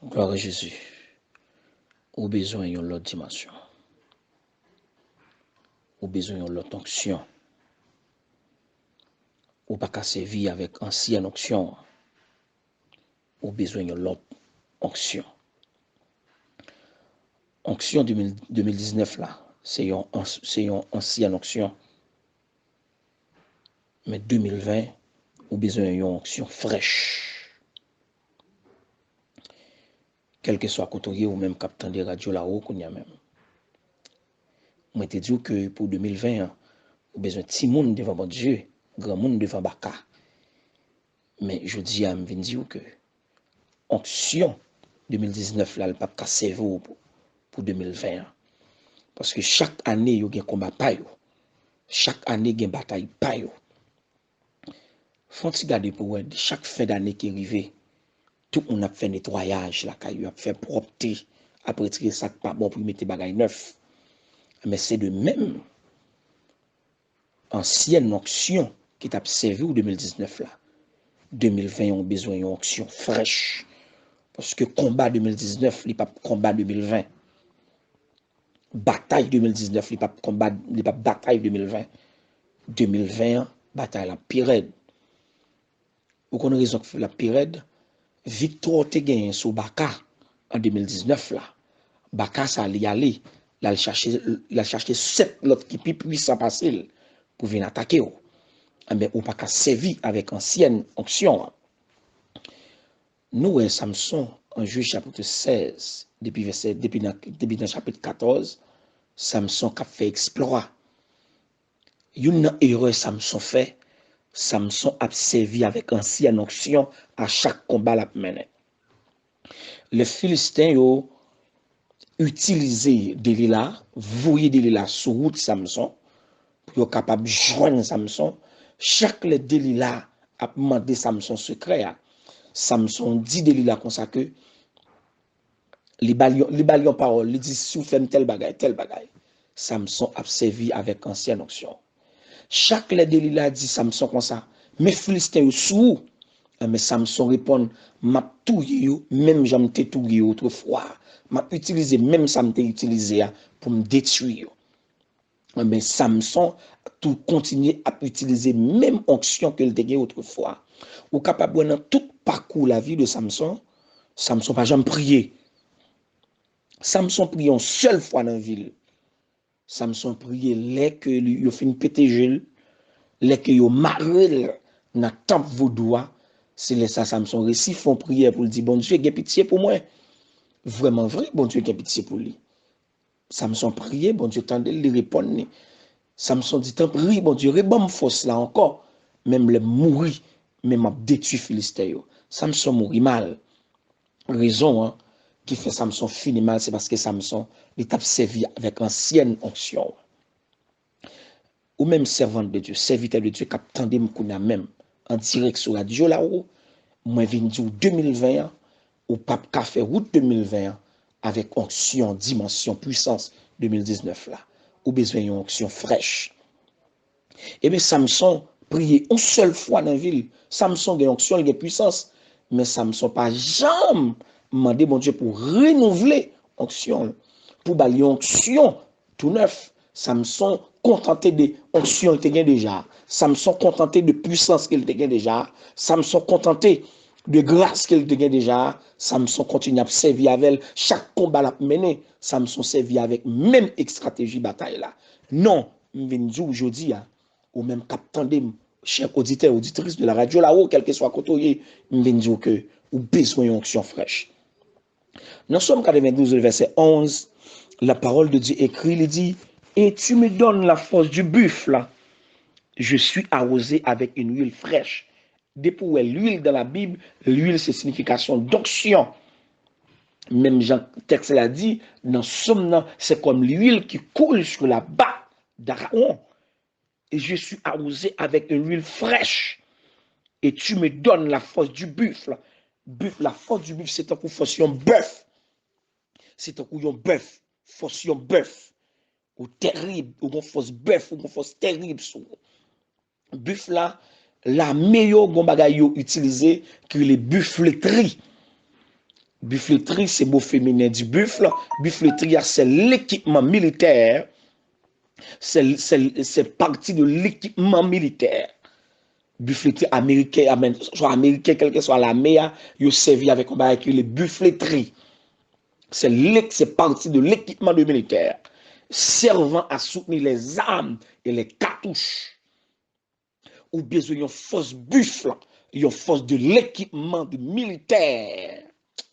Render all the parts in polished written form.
Gloire à Jésus. Ou besoin d'une l'autre dimension. Ou besoin d'une l'autre onction. Ou pas qu'à servir avec ancienne onction. Ou besoin d'une l'autre onction. Onction 2019 là, c'est une ancienne onction. Mais 2020, ou besoin d'une onction fraîche. Quel que soit côté ou même capitaine de radio là-haut qu'on y a même. Moi te dis que pour 2020, ou besoin de petit monde devant mon Dieu, grand monde devant Baka. Mais je dis à me dire que onction 2019 là, elle pas qu'à servir pour 2020. Parce que chaque année, il y a un combat pa yo. Chaque année, il y a une bataille pa yo. Faut-il garder pour chaque fin d'année qui arrive, tout le monde a fait nettoyage, la caillou a fait propreté, après tirer ça pas bon pour mettre bagay neuf. Mais c'est de même ancienne onction qui t'a servi en 2019 là. 2020 ont besoin d'une onction fraîche. Parce que combat 2019, il pas combat 2020. Bataille 2019, il pas combat, il pas bataille 2020. 2020, bataille la pire. Vous connaissez raison que la pire. Victoire te gagné sur Baka en 2019 là. Baka ça allait aller, il a cherché 7 l'autre qui plus puissant passer pour venir attaquer. Mais ou pas qu'à servir avec ancienne onction. Nous, Samson, en Juge chapitre 16, depuis dans chapitre 14, Samson a fait exploit. Une erreur Samson fait, Samson a servi avec ancienne onction à chaque combat la mené. Les Philistins ont utilisé Delilah, voué Delilah sur route Samson, pour être capable de joindre Samson. Chaque Delilah a demandé Samson secret. Samson dit Delilah comme ça que les balions parole, il dit si vous faites tel bagay. Samson a servi avec ancienne onction. Chaque Delilah dit Samson comme ça, mais Philistins sous, mais Samson répond, m'a touye yo, même j'aime te touye autrefois, m'a utilisé même ça m'a utilisé pour me détruire. Mais Samson tout continue à utiliser même onction que le gagné autrefois. Ou capable dans tout parcours la vie de Samson, Samson pas jamais prié. Samson prié une seule fois dans la ville. Samson prié les que yo fin pété gel, les que yo marrel dans temple vaudois, c'est les ça Samson récit font prière pour dire bon Dieu, gain pitié pour moi. Vraiment vrai, bon Dieu, gain pitié pour lui. Samson prié, bon Dieu tendait lui répondre. Samson dit tant prie, bon Dieu, rebam force là encore, même les mourir, même a détruit Philistin. Samson mourit mal. Raison hein, qui fait Samson finir mal, c'est parce que Samson il t'a servi avec ancienne onction. Ou même servante de Dieu, serviteur de Dieu, qui attendait même en direct sur la radio là-haut, moi je viens dire 2020, ou pape qu'a fait route 2020 avec onction, dimension, puissance 2019 là, ou besoin d'une onction fraîche. Et bien Samson priait une seule fois dans la ville. Samson a une onction, il a puissance, mais Samson pas jamais demandé mon Dieu pour renouveler onction, pour balayer onction tout neuf. Samson contenté de onction qu'il était déjà. Samson contenté de puissance qu'il était déjà. Samson contenté de grâce qu'il était déjà. Samson continue à servir avec elle. Chaque combat l'a mené. Samson servit avec même stratégie bataille là. Non, je viens dire aujourd'hui, ou même captandé, chers auditeurs, auditrices de la radio là-haut, quel que soit côté, je viens dire que ou besoin d'une onction fraîche. Dans Somme 92, verset 11, la parole de Dieu écrit, il dit, et tu me donnes la force du buffle, je suis arrosé avec une huile fraîche. Depuis où est l'huile dans la Bible, l'huile c'est signification d'onction. Même Jean texte l'a dit, dans Somme, c'est comme l'huile qui coule sur la barre d'Aaron. Et je suis arrosé avec une huile fraîche. Et tu me donnes la force du buffle. La force du buffle, c'est un coup force un bœuf. C'est un coup un bœuf. Force un bœuf. Ou terrible. Ou une force bœuf. Ou une force terrible. Buffle là, la meilleure bagay yo utilisé que les buffleteries. Buffleterie, c'est mot féminin du buffle. Buffleterie, c'est l'équipement militaire. C'est partie de l'équipement militaire. Buffleterie américain, soit américain, quelle que soit l'armée, il a servi avec les buffleteries. C'est partie de l'équipement de militaire, servant à soutenir les armes et les cartouches. Ou besoin d'une force buffle, une force de l'équipement de militaire.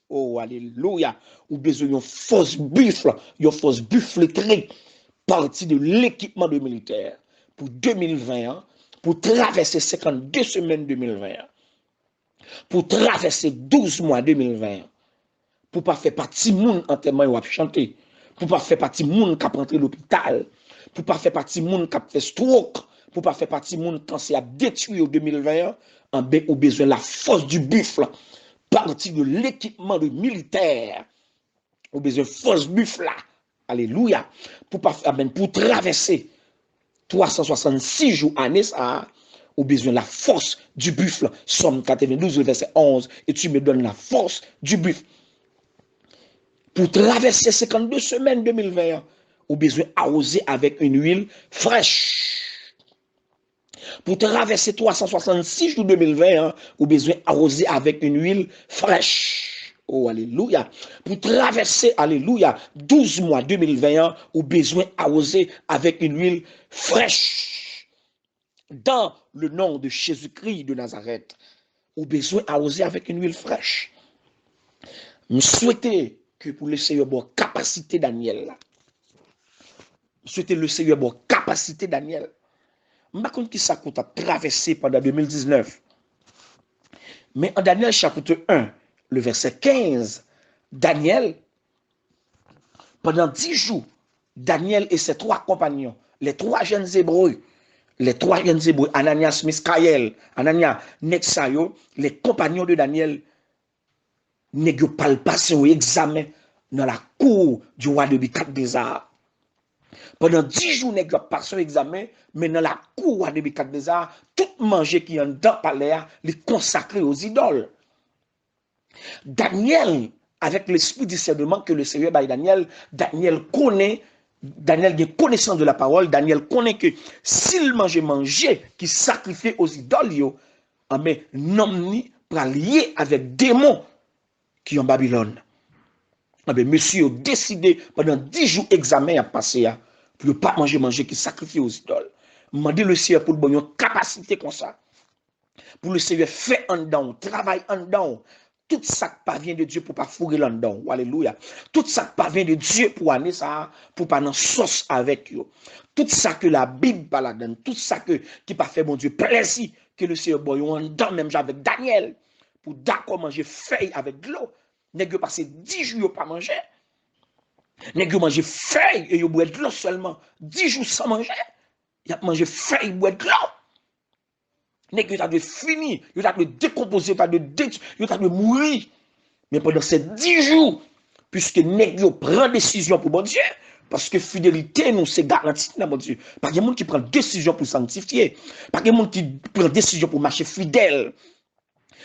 Oh, alléluia. Ou besoin d'une force buffle, une force buffleterie, partie de l'équipement de militaire. Pour 2020, pour traverser 52 semaines 2020, pour traverser 12 mois 2020, pour pas faire partie monde en tellement ou chanter, pour pas faire partie monde qui a rentré l'hôpital, pour pas faire partie monde qui a fait stroke, pour pas faire partie monde cancer a détruit en 2020, en besoin de la force du buffle, partie de l'équipement de militaire, au besoin de force buffle, alléluia, pour pas pour traverser 366 jours année ça, au besoin de la force du buffle, Somme 92 verset 11, et tu me donnes la force du buffle. Pour traverser 52 semaines 2020, au besoin arroser avec une huile fraîche. Pour traverser 366 jours 2020, au besoin arroser avec une huile fraîche. Oh, alléluia. Pour traverser, alléluia, 12 mois 2021, au besoin arroser avec une huile fraîche. Dans le nom de Jésus-Christ de Nazareth, au besoin arroser avec une huile fraîche. Je souhaite que pour le Seigneur, bon capacité Daniel. Je souhaite le Seigneur, bon capacité Daniel. Je ne sais pas qui ça a traversé pendant 2019. Mais en Daniel chapitre 1, le verset 15, Daniel, pendant 10 jours, Daniel et ses 3 compagnons, les 3 jeunes Hébreux, Ananias, Miskaël, Ananias, Nexayo, les compagnons de Daniel, n'ont pas passé au examen dans la cour du roi de Nebukadnezar. Pendant 10 jours, nous avons passé l'examen, mais dans la cour de Nebukadnezar, tout manger qui est dans le palais, est consacré aux idoles. Daniel, avec l'esprit de discernement que le Seigneur a Daniel, Daniel a connaissance de la parole, Daniel connaît que s'il manger qui sacrifiait aux idoles, mais non ni pour lier avec démons qui sont en Babylone. Monsieur a décidé pendant 10 jours examen à passer pour ne pas manger qui sacrifie aux idoles. Demandez le Seigneur pour une capacité comme ça. Pour le Seigneur fait en dedans, travail en dedans. Tout ça qui parvient de Dieu pour pas fourrer en dedans. Alléluia. Tout ça qui parvient de Dieu pour aller ça, pour pas dans sauce avec eux. Tout ça que la Bible balade, tout ça qui pas fait mon Dieu plaisir que le Seigneur boy en dedans même avec Daniel pour d'accord manger feuille avec de l'eau. Nèg yo passé 10 jours pas manger. Nèg yo manger feuille et yo boire de l'eau seulement. 10 jours sans manger. Y a manger feuille boire de l'eau. Nèg yo t'a de fini, yo t'a de décomposer, yo t'a de mourir. Mais pendant ces 10 jours, puisque nèg yo prend décision pour bon Dieu, parce que fidélité nous c'est garanti dans mon Dieu. Pas de monde qui prend décision pour sanctifier, pas de monde qui prend décision pour marcher fidèle.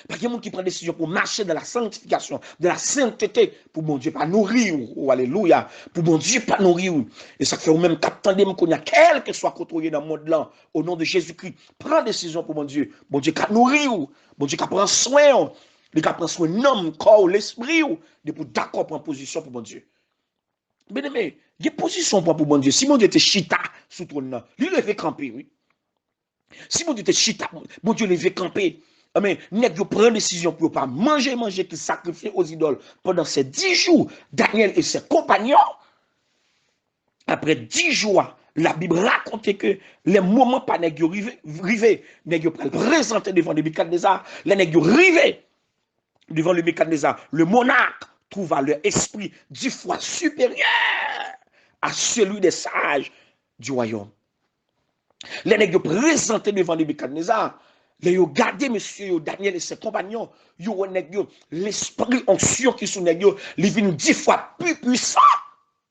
Pas de monde qui prend décision pour marcher dans la sanctification, de la sainteté, pour mon Dieu pas nourrir, oh, alléluia, pour mon Dieu pas nourrir. Et ça fait au même qu'attendez qu'on y a quel que soit contrôlé dans le monde là, au nom de Jésus-Christ, prends décision pour mon Dieu qu'a nourrir, mon Dieu qu'a prend soin, il qu'a prend soin l'homme, corps, l'esprit, de pour d'accord prendre position pour mon Dieu. Bien aimé, il y a position pour mon Dieu. Si mon Dieu était chita sous ton nom, il devait camper, oui. Si mon Dieu était chita, mon Dieu devait camper. Mais nèg yo prend décision pour pas manger qui sacrifie aux idoles pendant ces 10 jours. Daniel et ses compagnons, après 10 jours, la Bible raconte que les moments pas nèg yo rivé, nèg yo présenté devant Nebukadnezar, les nèg yo rivé devant le Nebukadnezar, le monarque trouva leur esprit 10 fois supérieur à celui des sages du royaume. Les nèg yo présenté devant Nebukadnezar. Les yo gardé monsieur Daniel et ses compagnons, yo l'esprit onction qui sous nèg yo, li vinn 10 fois plus puissant.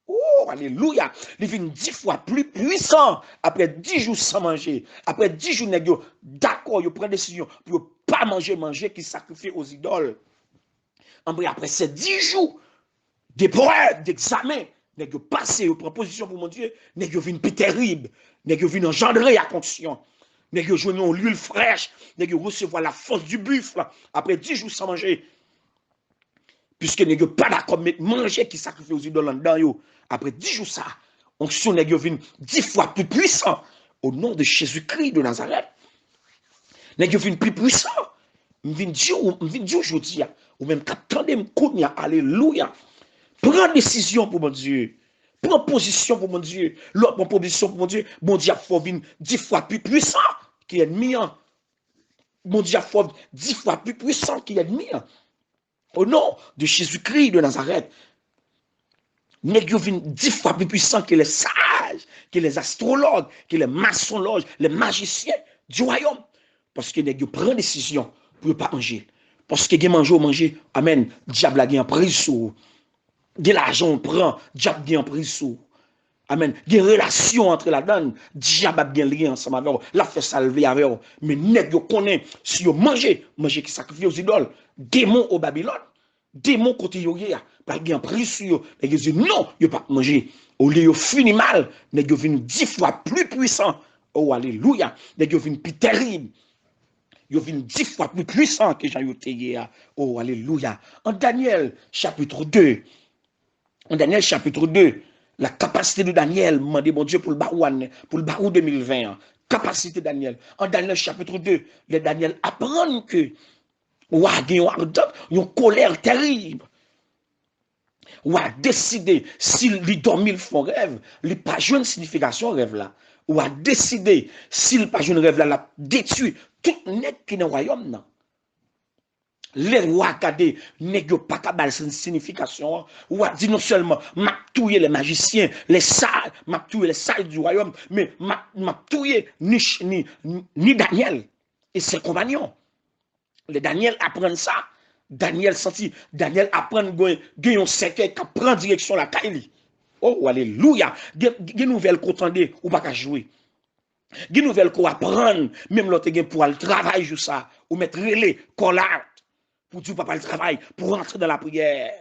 Oh alléluia, li vinn 10 fois plus puissant après 10 jours sans manger. Après 10 jours nèg yo d'accord, yo prend décision pour pas manger qui sacrifie aux idoles. Après ces 10 jours d'épreuve, d'examen, nèg yo passé, yo prend position pour mon Dieu, nèg yo vinn plus terrible, nèg yo vinn engendrer à condition. Nèg yo joindre l'huile fraîche, nèg yo recevoir la force du buffle après 10 jours sans manger. Puisque nèg yo pas d'accord mettre manger qui sacrifie aux idoles dedans yo. Après 10 jours ça, onction nèg yo vinn 10 fois plus puissant au nom de Jésus-Christ de Nazareth. Nèg yo vinn plus puissant. M'vinn dire aujourd'hui ou même qu'attendez m'kounya, alléluia. Prends décision pour mon Dieu. Prends position pour mon Dieu. L'autre prend position pour mon Dieu. Mon Dieu faut venir 10 fois plus puissant que l'ennemi. Mon Dieu faut 10 fois plus puissant que l'ennemi. Au nom de Jésus-Christ de Nazareth. Nèg yo vinn 10 fois plus puissant que les sages, que les astrologues, que les maçonloges, les magiciens du royaume. Parce que nèg yo prend décision pour ne pas manger. Parce que gen manger, amen, diable a gen prise sur. Gen l'argent prend, diable gen prise sur. Amen. Gen relation entre la donne, diable a gen lien ensemble avec. La fait salver avec. Mais nèg yo connaît si yo manger qui sacrifie aux idoles, démon au Babylone, démon côté yo ya, pas gen prise sur yo. Nèg yo dit non, yo pas manger. Au lieu yo fini mal, nèg yo vinn 10 fois plus puissant. Oh alléluia. Nèg yo vinn plus terrible. Yo vinn 10 fois plus puissant que Jean Yoté. Oh, alléluia. En Daniel, chapitre 2, la capacité de Daniel, demandé mon Dieu pour le barou 2020. Capacité de Daniel. En Daniel, chapitre 2, le Daniel apprend que, une colère terrible. Ou a décidé, s'il dormi, il font rêve, il n'y a pas une signification rêve là. Ou a décidé, s'il n'y a pas une rêve là, il a détruit tout net qui est dans le royaume. Les rois cadets, n'est pas capable de signification. Ou a dit non seulement, m'a tué les magiciens, les sages, m'a tué les sages du royaume, mais m'a tué ni Daniel et ses compagnons. Les Daniel apprennent ça. Daniel senti, Daniel apprend gagner un cercueil qui prend direction la Kaili. Oh, alléluia. Des nouvelles qu'on entendait ou pas jouer. Des nouvelles qu'on apprend, même l'autre pour le travail, juste ça, ou mettre relais, collard, pour dire papa le travail, pour rentrer dans la prière.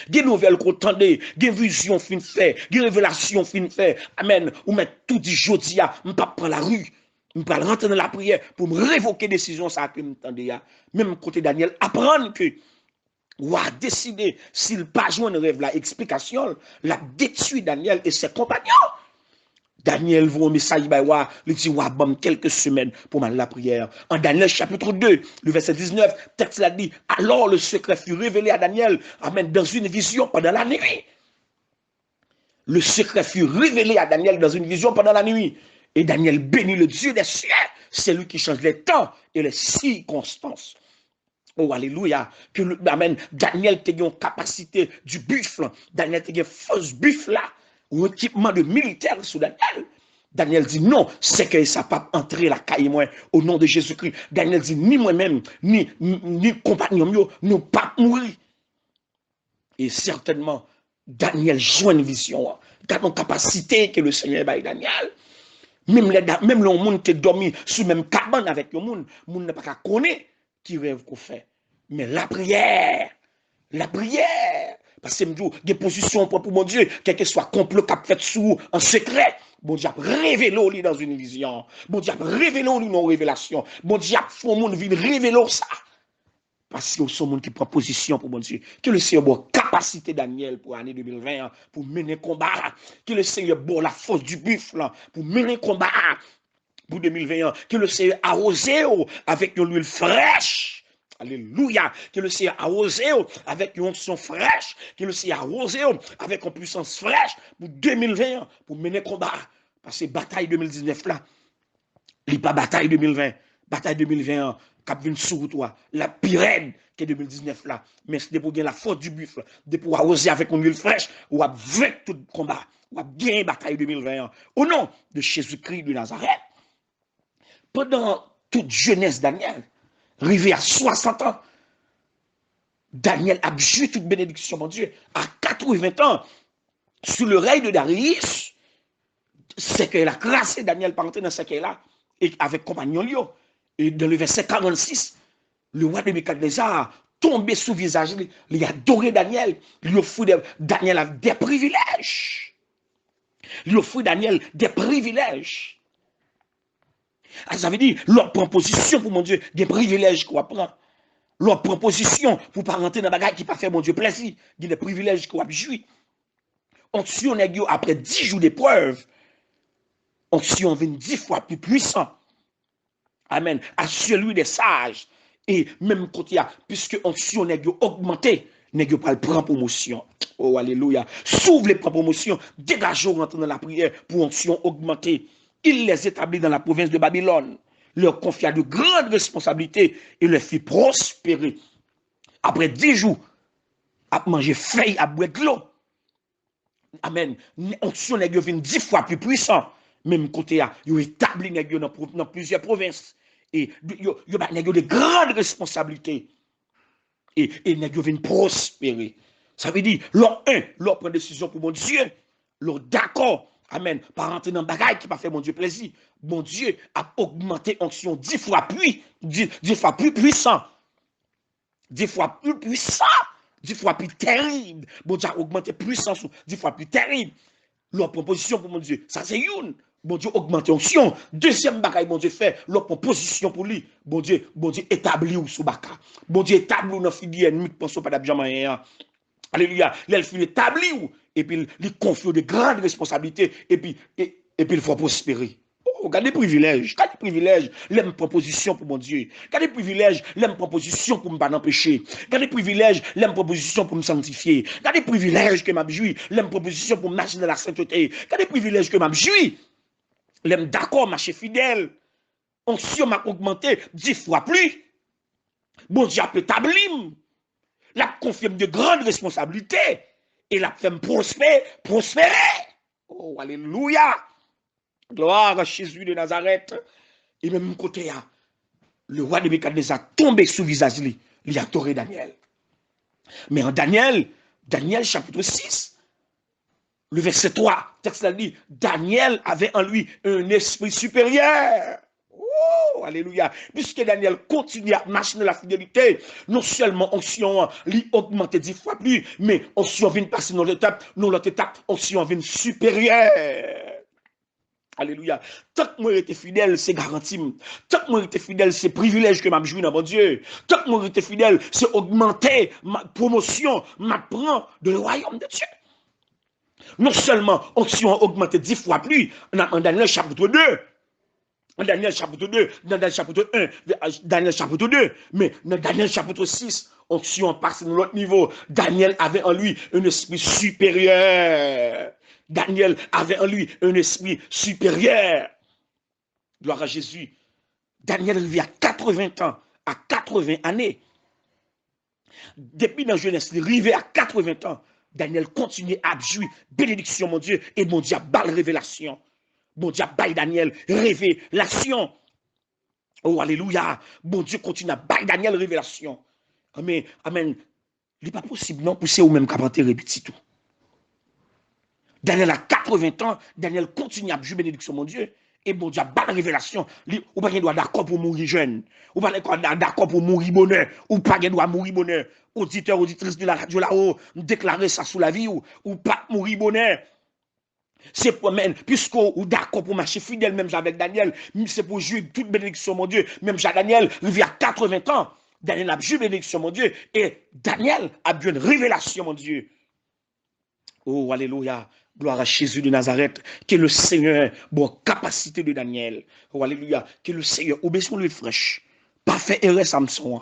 Des nouvelles qu'on entendait, des visions fin fait, des révélations fin fait. Amen. Ou mettre tout dit jodi, on pas prendre la rue. Je vais rentrer dans la prière pour me révoquer décision ça que m'tendez. Même côté Daniel, apprendre que ou a décidé s'il pas joindre rêve la explication, la détruit Daniel et ses compagnons. Daniel voit un message bah wa, il dit wa bam quelques semaines pour mal la prière. En Daniel chapitre 2, le verset 19, texte l'a dit, alors le secret fut révélé à Daniel, amen, dans une vision pendant la nuit. Le secret fut révélé à Daniel dans une vision pendant la nuit. Et Daniel bénit le Dieu des cieux. C'est lui qui change les temps et les circonstances. Oh, alléluia. Amen. Daniel a une capacité du buffle. Daniel a une fausse buffle là. Ou un équipement de militaire sous Daniel. Daniel dit non, c'est que ça pas entrer la caille moi au nom de Jésus-Christ. Daniel dit ni moi-même, ni compagnon, nous pas mourir. Et certainement, Daniel joue une vision. Dans une capacité que le Seigneur baille Daniel. Même le monde qui dormi sous même cabane avec le monde n'a pas connaître qui rêve qu'on fait. Mais la prière, parce que il y a des positions pour mon Dieu, quel que soit complot qu'a fait sous en secret. Bon Dieu a révélé dans une vision. Bon Dieu a révélé dans une révélation. Bon Dieu a fait monde vient révéler ça. Parce que c'est monde qui prend position pour mon Dieu. Que le Seigneur ait capacité Daniel pour l'année 2020, pour mener combat. Que le Seigneur ait la force du buffle pour mener combat pour 2021. Que le Seigneur arrose avec une huile fraîche. Alléluia. Que le Seigneur arrose avec une onction fraîche. Que le Seigneur arrose avec une puissance fraîche pour 2020, pour mener combat. Parce que bataille 2019 là, il n'y a pas bataille 2020. Bataille 2021, cap vient sur toi, la pire que 2019 là. Mais c'est pour gagner la force du buffle, de pouvoir arroser avec une huile fraîche, ou à vaincre tout combat, ou à gagner bataille 2021. Au nom de Jésus-Christ de Nazareth, pendant toute jeunesse Daniel, arrivé à 60 ans, Daniel a joué toute bénédiction, mon Dieu, à 80 ans, sous le règne de Darius, c'est qu'elle a classé Daniel par entrer dans ce qu'elle-là, et avec compagnon Lio. Et dans le verset 46, le roi de Nebuchadnezzar tombé sous le visage, il a adoré Daniel, il offrit Daniel des privilèges. Il offrit Daniel des privilèges. Ça veut dire, leur proposition pour mon Dieu, des privilèges qu'on prend. Leur proposition pour ne pas rentrer dans la bagaille qui ne pas fait mon Dieu plaisir, des privilèges qu'on a joué. Onction après 10 jours d'épreuve, onction vient 10 fois plus puissant. Amen. À celui des sages. Et même quand il y a, puisque onction n'est augmenté, n'est pas le prend promotion. Oh, alléluia. S'ouvre les promotions, dégagez rentrer dans la prière pour onction augmenter. Il les établit dans la province de Babylone, leur confia de grandes responsabilités et les fit prospérer. Après 10 jours, à manger feuilles, à boire de l'eau. Amen. Onction n'est 10 fois plus puissant. Même côté, il y a établi dans plusieurs provinces. Et il y a de grandes responsabilités. Et il y a prospérer. Ça veut dire, leur prend décision pour mon Dieu. Leur d'accord. Amen. Par rentrer dans le bagage qui n'a pas fait mon Dieu plaisir. Mon Dieu a augmenté onction 10 fois plus, 10 fois plus puissant. 10 fois plus puissant. 10 fois plus terrible. Bon Dieu a augmenté puissance 10 fois plus terrible. Leur proposition pour mon Dieu, ça c'est une. Bon Dieu augmente onction. Deuxième bagaille, bon Dieu fait leur proposition pour lui. Bon Dieu établi ou sous baka. Bon Dieu établi ou dans filière, nous ne pensons pas d'abjamaïen. Alléluia. Il fait établi ou et puis il confie de grandes responsabilités et puis il faut prospérer. Regardez les privilèges, regardez les privilèges, l'aime proposition pour mon Dieu. Regardez les privilèges, l'aime proposition pour me pas empêcher. Regardez les privilèges, l'aime proposition pour me sanctifier. Regardez les privilèges que m'a joui, l'aime proposition pour marcher dans la sainteté. Regardez les privilèges que m'a joui, l'aime d'accord, marcher fidèle. Onction m'a augmenté 10 fois plus. Bon Dieu a établi, la confirme de grandes responsabilités et la fait prospérer. Oh, alléluia. Gloire à Jésus de Nazareth. Et même côté, le roi de Nebuchadnezzar tombé sous le visage, il a adoré Daniel. Mais en Daniel chapitre 6, le verset 3, texte là dit, Daniel avait en lui un esprit supérieur. Oh, alléluia. Puisque Daniel continue à marcher dans la fidélité, non seulement onction lui augmente 10 fois plus, mais onction vient passer dans l'autre étape, onction vient supérieure. Alléluia. Tant que moi j'étais fidèle, c'est garanti. Tant que moi j'étais fidèle, c'est privilège que m'a joué dans mon Dieu. Tant que moi j'étais fidèle, c'est augmenter ma promotion, m'apprend de le royaume de Dieu. Non seulement onction a augmenté 10 fois plus, en Daniel chapitre 2. En Daniel chapitre 2, dans Daniel chapitre 1, Daniel chapitre 2, mais dans Daniel chapitre 6, onction passe dans l'autre niveau. Daniel avait en lui un esprit supérieur. Daniel avait en lui un esprit supérieur. Gloire à Jésus. Daniel vit à 80 ans, à 80 années. Depuis dans la jeunesse, il arrivé à 80 ans. Daniel continue à jouir. Bénédiction, mon Dieu. Et mon Dieu a balle révélation. Mon Dieu a balle Daniel révélation. Oh, alléluia. Mon Dieu continue à balle Daniel révélation. Amen. Amen. Il n'est pas possible, non, pour ou même qu'à répéter tout. Daniel a 80 ans, Daniel continue à jouer bénédiction, mon Dieu. Et bon Dieu, belle révélation. Ou pas droit d'accord pour mourir jeune. Ou pas d'accord pour mourir bonheur. Ou pas droit mourir bonheur. Auditeur, auditrice de la radio là-haut, déclarer ça sous la vie ou pas mourir bonheur. C'est pour même, puisque ou d'accord pour marcher fidèle, même avec Daniel, c'est pour jouer toute bénédiction, mon Dieu. Même Daniel, il vit à 80 ans. Daniel a joué bénédiction, mon Dieu. Et Daniel a eu une révélation, mon Dieu. Oh, alléluia. Gloire à Jésus de Nazareth. Que le Seigneur, bon, capacité de Daniel. Oh, alléluia. Que le Seigneur, obéissons le fraîche. Pas fait erreur, Samson.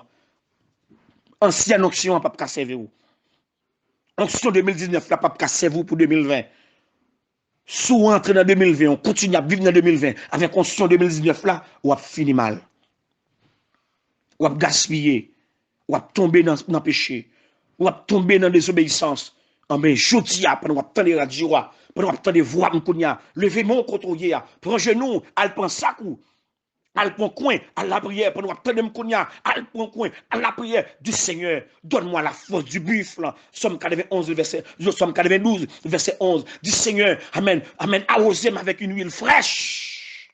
Ancienne onction, pas qu'à servir. Onction 2019, pas qu'à servir pour 2020. Sous entrer dans 2020, on continue à vivre dans 2020. Avec onction 2019 là, on a fini mal. On a gaspillé. On a tombé dans le péché. On a tombé dans la désobéissance. Mais je dis, pendant que vous radio, pendant que vous voix, levez mon contrôle, prends genou, al prend sac ou, al prend coin, à la prière, pendant que vous al prend coin, à la prière du Seigneur. Donne-moi la force du buffle. Somme 91, Somme 92, verset 11. Du Seigneur, amen, amen, arrosez-moi avec une huile fraîche.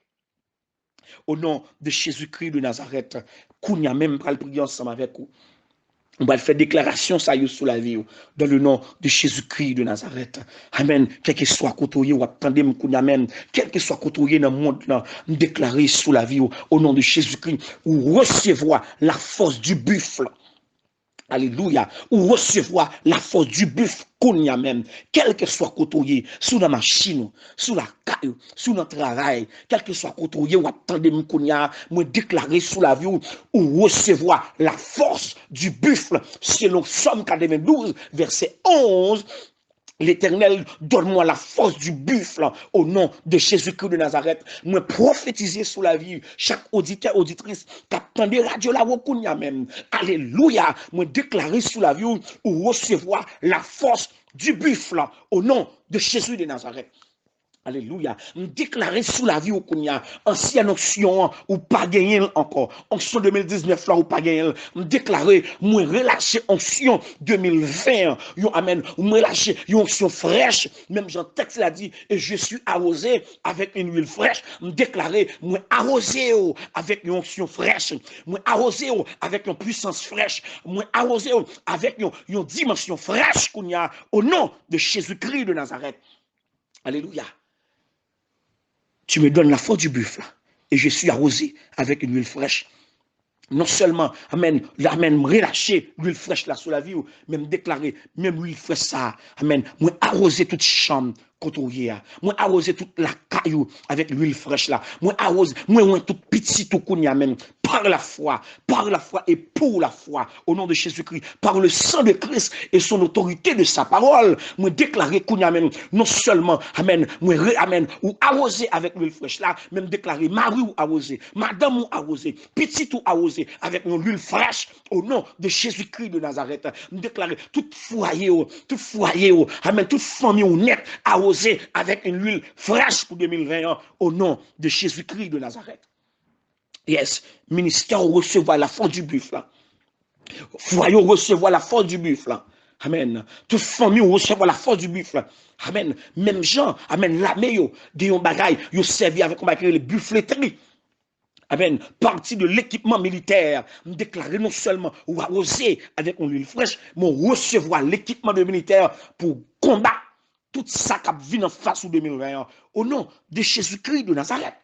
Au nom de Jésus-Christ de Nazareth, Kounia même pour le prier ensemble avec vous. On va faire déclaration ça sous la vie dans le nom de Jésus-Christ de Nazareth. Amen. Quel que soit côté ou attendez amen. Quel que soit côté dans le monde là, déclarer sous la vie au nom de Jésus-Christ ou recevoir la force du buffle. Alléluia. Ou recevoir la force du buffle qu'on y a même. Quel que soit côté sous la machine, sous la caille, sous notre travail, quel que soit côté ou attendez qu'on y a, moi déclarer sous la vie ou recevoir la force du buffle selon Somme 92 verset 11. L'Éternel, donne-moi la force du buffle au nom de Jésus-Christ de Nazareth. Moi, prophétiser sous la vie, chaque auditeur, auditrice, qui attend des radios là, même. Alléluia. Moi, déclarer sous la vie ou recevoir la force du buffle au nom de Jésus de Nazareth. Alléluia. Déclarer sous la vie au Kounia, ancienne onction ou pas gagner encore. Onction 2019 là ou pas gagner. Déclarer, moi relâcher onction 2020. Yo amen. Moi relâcher une onction fraîche. Même Jean texte l'a dit, et je suis arrosé avec une huile fraîche. Déclarer, moi arrosé avec une onction fraîche. Moi arrosé avec une puissance fraîche. Moi arrosé avec une dimension fraîche Kounia au nom de Jésus-Christ de Nazareth. Alléluia. Tu me donnes la force du buffle et je suis arrosé avec une huile fraîche. Non seulement, amen, relâcher l'huile fraîche là sous la vie, même déclarer, même l'huile fraîche ça, amen, moi arroser toute chambre, côtoyer, moi arroser toute la caillou avec l'huile fraîche là, moi arroser, moi tout petit tout kounya même, par la foi et pour la foi, au nom de Jésus-Christ, par le sang de Christ et son autorité de sa parole, moi déclarer kounya même, non seulement, amen, moi amen, ou arroser avec l'huile fraîche là, même déclarer Marie ou arroser, madame ou arroser, petit ou arroser, avec une huile fraîche au nom de Jésus-Christ de Nazareth. Nous déclarer tout foyer, amen, toute famille honnête arrosée avec une huile fraîche pour 2021 au nom de Jésus-Christ de Nazareth. Yes, ministère recevoir la force du buffle. Foyer recevoir la force du buffle. Amen. Toute famille recevoir la force du buffle. Amen. Même gens, amen, la meilleure de yon bagay, yo servi avec on va créer les buffleteries. Amen. Partie de l'équipement militaire, déclarer non seulement ou arroser avec une huile fraîche, mais recevoir l'équipement de militaire pour combattre tout ça qui vient en face en 2021. Au nom de Jésus-Christ de Nazareth.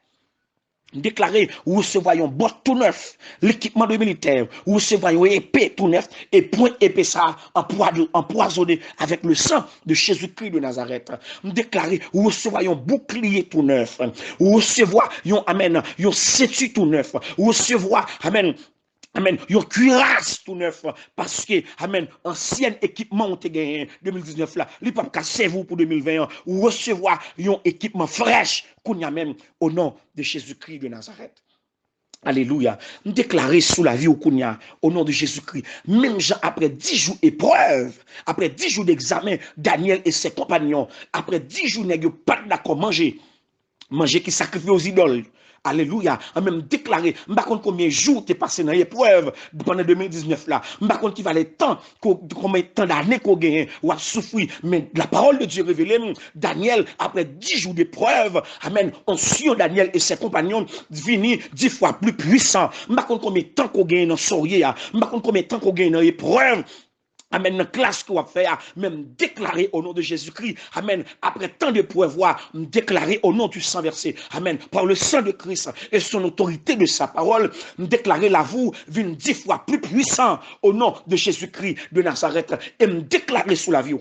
Déclarer ou recevoir un bot tout neuf, l'équipement de militaire, ou recevoir une épée tout neuf, et point épée ça empoisonné avec le sang de Jésus-Christ de Nazareth. Déclarer ou recevoir un bouclier tout neuf, ou recevoir un amen, un ceinture tout neuf, ou recevoir amen. Amen. Yon cuirasse tout neuf. Parce que, amen, ancien équipement ont été gagné 2019 là. Li pas casser vous pour 2021. Ou recevoir yon équipement fraîche qu'on y a même au nom de Jésus-Christ de Nazareth. Alléluia. Nous déclarer sous la vie au Kounia, au nom de Jésus-Christ. Même après 10 jours épreuve, après 10 jours d'examen, Daniel et ses compagnons, après 10 jours, n'ayez pas d'accord manger qui sacrifie aux idoles. Alléluia. En même déclaré, je ne sais pas combien de jours tu es passé dans l'épreuve pendant 2019 là. Je ne sais pas qui va le temps, combien de temps d'années qu'on gagne ou a souffert. Mais la parole de Dieu révélée, Daniel, après 10 jours d'épreuve, amen, on suit Daniel et ses compagnons venus 10 fois plus puissants. Je ne sais pas combien de temps qu'on gagne dans Sourier, je ne sais pas combien de temps qu'on gagne dans l'épreuve. Amen, dans classe qu'on va faire, même déclarer au nom de Jésus-Christ. Amen. Après tant de pouvoir, déclarer au nom du sang versé. Amen. Par le sang de Christ et son autorité de sa parole, déclarer la vous, vient 10 fois plus puissant au nom de Jésus-Christ de Nazareth. Et me déclarer sous la vie.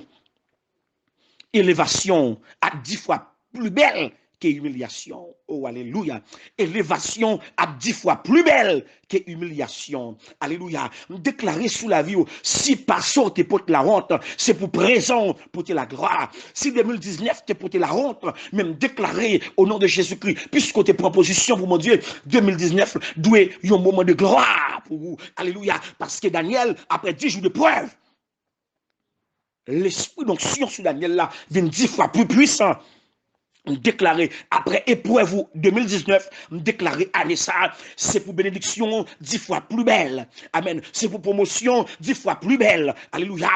Élévation à 10 fois plus belle que humiliation. Oh, alléluia. Élévation à 10 fois plus belle que humiliation. Alléluia. Déclarer sous la vie, si passant te porte la honte, c'est pour présent, pour te la gloire. Si 2019 te porte la honte, même déclarer au nom de Jésus-Christ, puisque tes propositions pour mon Dieu, 2019 doit y un moment de gloire pour vous. Alléluia. Parce que Daniel, après 10 jours de preuve, l'esprit d'onction sur Daniel là, vient 10 fois plus puissant. Déclaré après épreuve 2019, déclaré année ça, c'est pour bénédiction 10 fois plus belle. Amen. C'est pour promotion 10 fois plus belle. Alléluia.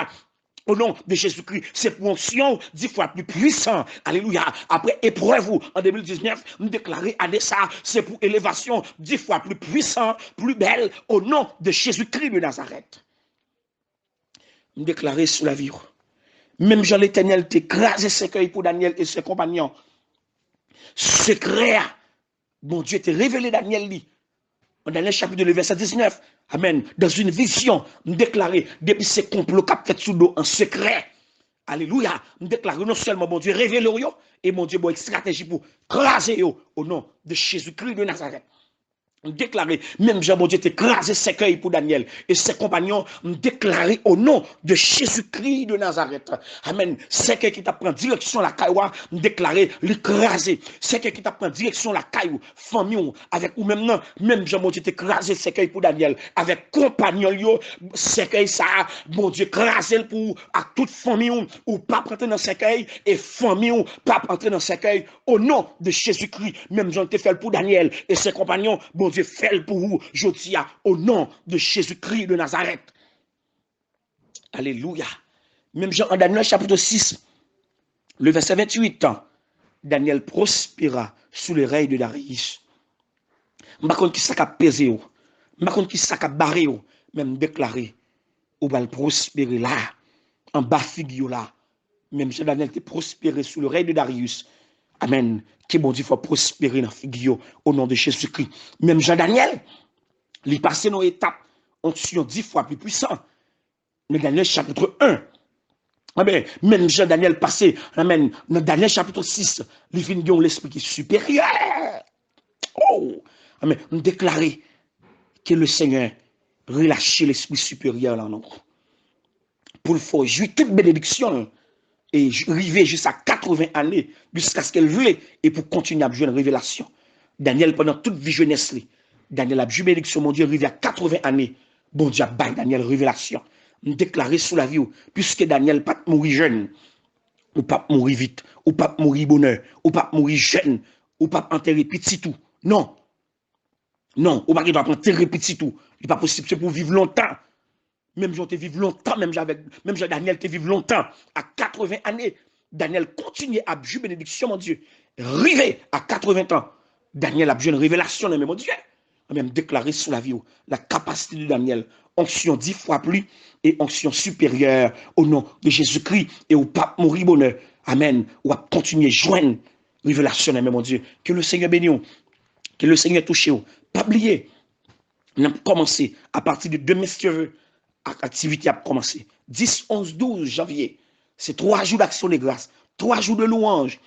Au nom de Jésus-Christ, c'est pour onction 10 fois plus puissant. Alléluia. Après épreuve en 2019, déclaré année ça, c'est pour élévation 10 fois plus puissant, plus belle. Au nom de Jésus-Christ de Nazareth. me déclarer sous la vie. Même Jean l'Éternel t'écrasé cercueil pour Daniel et ses compagnons. Secret, bon Dieu t'a révélé Daniel lui. Dans le chapitre le verset 19. Amen. Dans une vision, me déclarer depuis ces complots qu'a fait sous l'eau en secret. Alléluia. Me déclarer non seulement mon Dieu révèle yo et mon Dieu bon stratégie pour craser yo au nom de Jésus-Christ de Nazareth. Déclaré, même Jean, mon Dieu, t'écrasé cercueil pour Daniel et ses compagnons, déclaré au nom de Jésus-Christ de Nazareth. Amen. Cercueil qui t'a pris direction la caille, déclaré, l'écraser. Cercueil qui t'a pris direction la caille, famille, avec ou même non, même Jean, mon Dieu, t'écrasé cercueil pour Daniel, avec compagnon, yo, cercueil ça, mon Dieu, écrasé pour à toute famille, ou pas rentrer dans cercueil, et famille, ou pas rentrer dans cercueil, au nom de Jésus-Christ. Même Jean, t'es fait pour Daniel et ses compagnons, bon Dieu, fait pour vous, je dis au nom de Jésus-Christ de Nazareth. Alléluia. Même Jean, en Daniel chapitre 6, le verset 28, Daniel prospéra sous les règles de Darius. Je ne sais pas qui ça a pesé, je ne sais pas qui ça a barré, même déclaré, ou va prospérer là, en bas figure là. Même Jean Daniel était prospéré sous le règne de Darius. Amen. Que bon Dieu faut prospérer dans figure au nom de Jésus-Christ. Même Jean Daniel, il est passé dans l'étape onction 10 fois plus puissant. Dans Daniel chapitre 1. Amen. Même Jean Daniel passé, amen, dans Daniel chapitre 6, il vient de l'esprit qui est supérieur. Oh, amen. On déclarer que le Seigneur relâche l'esprit supérieur là non. Pour le faire jouir toute bénédiction et arriver jusqu'à 80 années, jusqu'à ce qu'elle voulait, et pour continuer à jouer une révélation. Daniel, pendant toute vie jeunesse, Daniel a joué bénédiction, mon Dieu, arrivé à 80 années. Bon Dieu, a Daniel révélation. Déclaré sous la vie, puisque Daniel pas mourir jeune, ou pas mourir vite, ou pas mourir bonheur, ou pas mourir jeune, ou pas enterrer petit tout. Non. Non, ou pas enterrer petit tout. Il n'est pas possible, c'est pour vivre longtemps. Même Jean te vivre longtemps, même Jean Daniel te vivre longtemps. À 80 années, Daniel continue à jouer bénédiction, mon Dieu. Rivé à 80 ans, Daniel a joué une révélation, mais mon Dieu. A même déclaré sous la vie, la capacité de Daniel, onction 10 fois plus et onction supérieure au nom de Jésus-Christ et au pape mourir bonheur. Amen. Ou à continuer à joindre révélation, mais mon Dieu. Que le Seigneur bénisse, que le Seigneur touche. Pas oublier, on a commencé à partir de demain, si tu veux. Activité a commencé. 10, 11, 12 janvier. C'est 3 jours d'action de grâce, 3 jours de louange,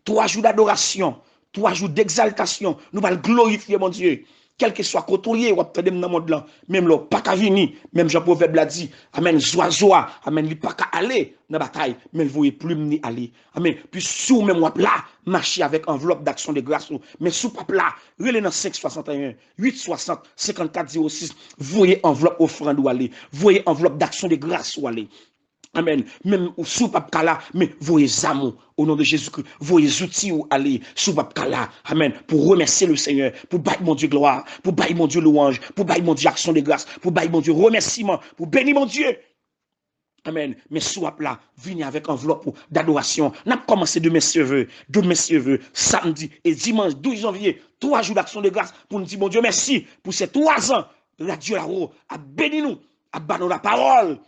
3 jours d'adoration, 3 jours d'exaltation. Nous allons glorifier mon Dieu. Quel que soit côté, ou dans le monde là, même là, pas qu'à venir, même Jean Proverbe l'a dit, amen, zoa, amen, il pas qu'à aller dans la bataille, mais il ne plus ni aller. Amen. Puis sous même là, marcher avec enveloppe d'action de grâce, mais sous pas là, relais dans 561, 860, 54 06, voyez enveloppe offrande ou aller, voyez enveloppe d'action de grâce ou aller. Amen. Même sous papkala, mais voyez amour au nom de Jésus-Christ. Voyez outils ou aller sous papkala. Amen. Pour remercier le Seigneur, pour bailler mon Dieu gloire, pour bailler mon Dieu louange, pour bailler mon Dieu action de grâce, pour bailler mon Dieu remerciement, pour bénir mon Dieu. Amen. Mais soit là, venez avec enveloppe d'adoration. N'a commencé demain serveux, samedi et dimanche 12 janvier, 3 jours d'action de grâce pour nous dire mon Dieu merci pour ces 3 ans. La Dieu là-haut a béni nous, a banni la parole.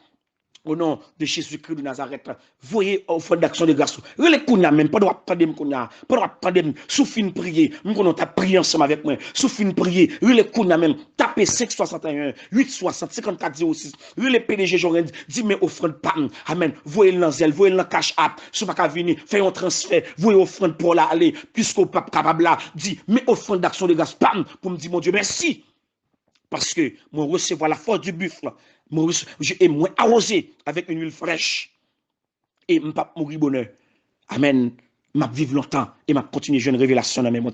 Au nom de Jésus-Christ de Nazareth, voyez offrande d'action de grâce. Relais kounya même, pas de attendre kounya, pas de attendre souffle une prière. Nous on t'a prié ensemble avec moi. Souffle une prière. Relais kounya même, tapez 561 860 54 06. Relais PDG Jorel dit mais offrande pam. Amen. Voyez l'anzel, voyez le cash app. Sous pas venir, fait un transfert. Voyez offrande pour là aller puisqu'au pape capable là dit mais offrande d'action de grâce pam pour me dire mon Dieu merci. Parce que moi recevoir la force du buffle. Et moi arrosé avec une huile fraîche. Et je ne vais pas mourir bonheur. Amen. Je vais vivre longtemps et je vais continuer à jouer une révélation dans mes mots.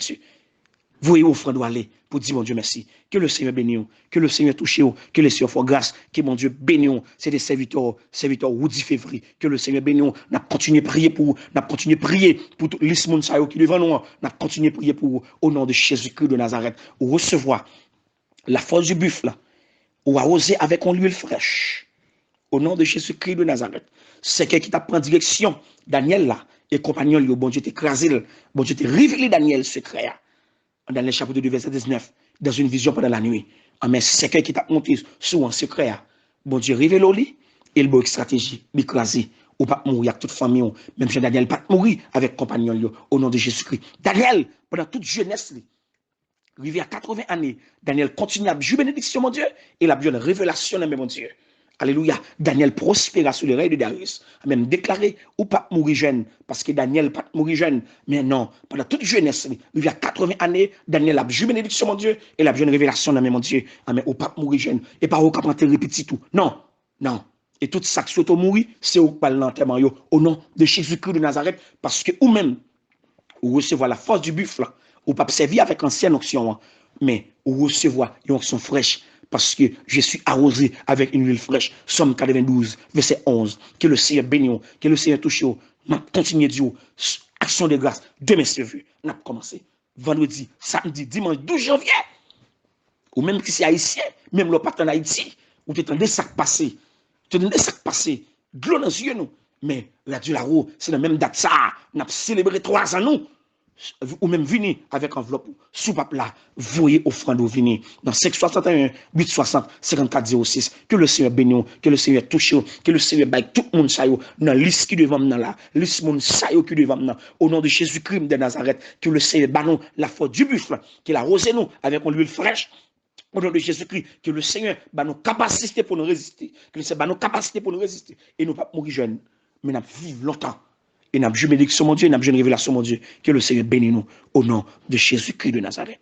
Voyez offrande aller pour dire mon Dieu merci. Que le Seigneur bénisse, que le Seigneur touche, que le Seigneur fasse grâce, que mon Dieu bénisse. C'est des serviteurs 10 février. Que le Seigneur bénisse. Nous continuons à prier pour tout l'ismon qui est devant nous. Nous continuons à prier pour au nom de Jésus-Christ de Nazareth. Ou recevoir la force du buffle. Ou arroser avec une huile fraîche. Au nom de Jésus-Christ de Nazareth. C'est quelqu'un qui t'a pris direction. Daniel là, et compagnon, bon Dieu t'écrasé. Bon Dieu t'a révélé Daniel secret. Dans le chapitre 2, verset 19. Dans une vision pendant la nuit. Mais c'est quelqu'un qui t'a monté sous un secret. Bon Dieu révèle-lui. et le bon stratégie, l'écraser. Ou pas mourir avec toute famille, même si Daniel pas mourir avec compagnon au nom de Jésus-Christ. Daniel, pendant toute jeunesse, arrivé à 80 années, Daniel continue à jouer bénédiction, mon Dieu, et il a besoin de révélation, mon Dieu. Alléluia. Daniel prospéra sous les règles de Darius. A même déclaré, ou pas mourir jeune, parce que Daniel pas mourir jeune. Mais non, pendant toute jeunesse, il y a 80 années, Daniel a joué bénédiction, mon Dieu, et il a besoin de révélation, mon Dieu. Amen. Ou pas mourir jeune. Et pas au cap te répéter tout. Non, non. Et tout ça qui est mourir, c'est au pas l'enterrement, au nom de Jésus-Christ de Nazareth, parce que ou même, ou recevoir la force du buffle, ou pas servir avec ancienne onction, mais ou recevoir une onction fraîche, parce que je suis arrosé avec une huile fraîche. Somme 92, verset 11. Que le Seigneur bénisse, que le Seigneur touche. On continue Dieu. Action de grâce. Demain, c'est vu. On a commencé. Vendredi, samedi, dimanche, 12 janvier. Ou même si c'est haïtien, même le patron en Haïti, ou tu es ça passé. Tu es ça passé. De l'eau dans les yeux, nous. Mais la Dieu là-haut, c'est la même date ça. On a célébré 3 ans, nous. Ou même venir avec enveloppe sous pape là, voyez offrande ou venir dans 561 860 54 06. Que le Seigneur bénisse, que le Seigneur touche, que le Seigneur baille tout le monde ça yo dans liste qui devant nous là, liste monde ça yo qui devant nous au nom de Jésus-Christ de Nazareth, que le Seigneur baille la force du buffle, qu'il a rosé nous avec une huile fraîche. Au nom de Jésus-Christ, que le Seigneur bat nos capacités pour nous résister, que le Seigneur bat nos capacités pour nous résister et nous pas mourir jeunes, mais nous vivre longtemps. Et nous avons bénédiction, mon Dieu, nous avons une révélation, mon Dieu. Que le Seigneur bénisse nous au nom de Jésus-Christ de Nazareth.